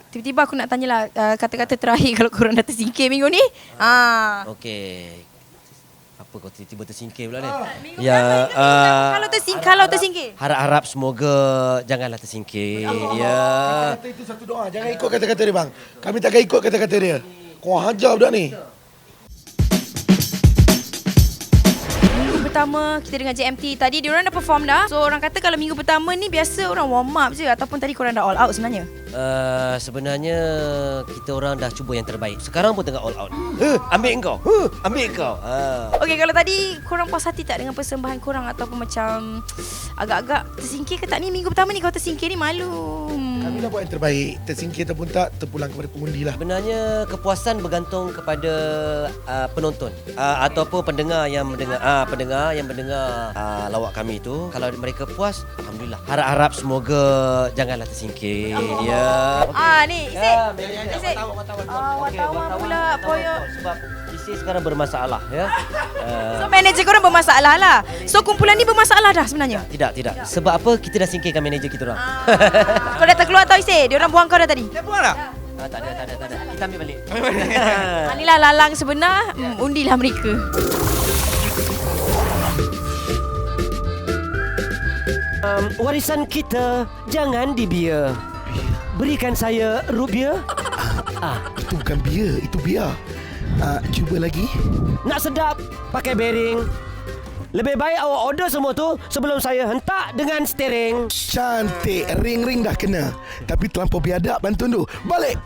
Tiba-tiba aku nak tanyalah kata-kata terakhir kalau korang dah tersingkir minggu ni. Okey. Apa kau tiba-tiba tersingkir pula ni? Kalau tersingkir. Harap-harap semoga janganlah tersingkir. Ya. Kata itu satu doa. Jangan ikut kata-kata dia, bang. Kami takkan ikut kata-kata dia. Kau hajar budak ni. Minggu pertama kita dengan JMT tadi diorang dah perform dah. So orang kata kalau minggu pertama ni biasa orang warm up je ataupun tadi korang dah all out sebenarnya. Sebenarnya kita orang dah cuba yang terbaik. Sekarang pun tengah all out. Ambil kau. Ambil kau. Okey, kalau tadi korang puas hati tak dengan persembahan korang ataupun macam agak-agak tersingkir ke tak ni minggu pertama ni kau tersingkir ni malu. Kami dah buat yang terbaik. Tersingkir ataupun tak, terpulang kepada pengundi lah. Sebenarnya kepuasan bergantung kepada penonton ataupun pendengar yang mendengar lawak kami itu. Kalau mereka puas, alhamdulillah. Harap-harap semoga janganlah tersingkir. Ya. Ni Isik. Wartawan pula poyo. Sebab isi sekarang bermasalah ya. So manager korang bermasalah lah. So kumpulan ni bermasalah dah sebenarnya. Tidak. Sebab apa kita dah singkirkan manager kita orang. Kau dah terkeluar tau Isik. Diorang buang kau dah tadi. Dah buang dah? Tak ada. Kita ambil balik. Inilah lalang sebenar. Undilah mereka. Warisan kita jangan dibia. Berikan saya rupiah. Itu bukan bia, itu biar. Cuba lagi. Nak sedap pakai bearing. Lebih baik awak order semua tu sebelum saya hentak dengan steering. Cantik, ring-ring dah kena. Tapi terlampau biadab bantun tu. Balik.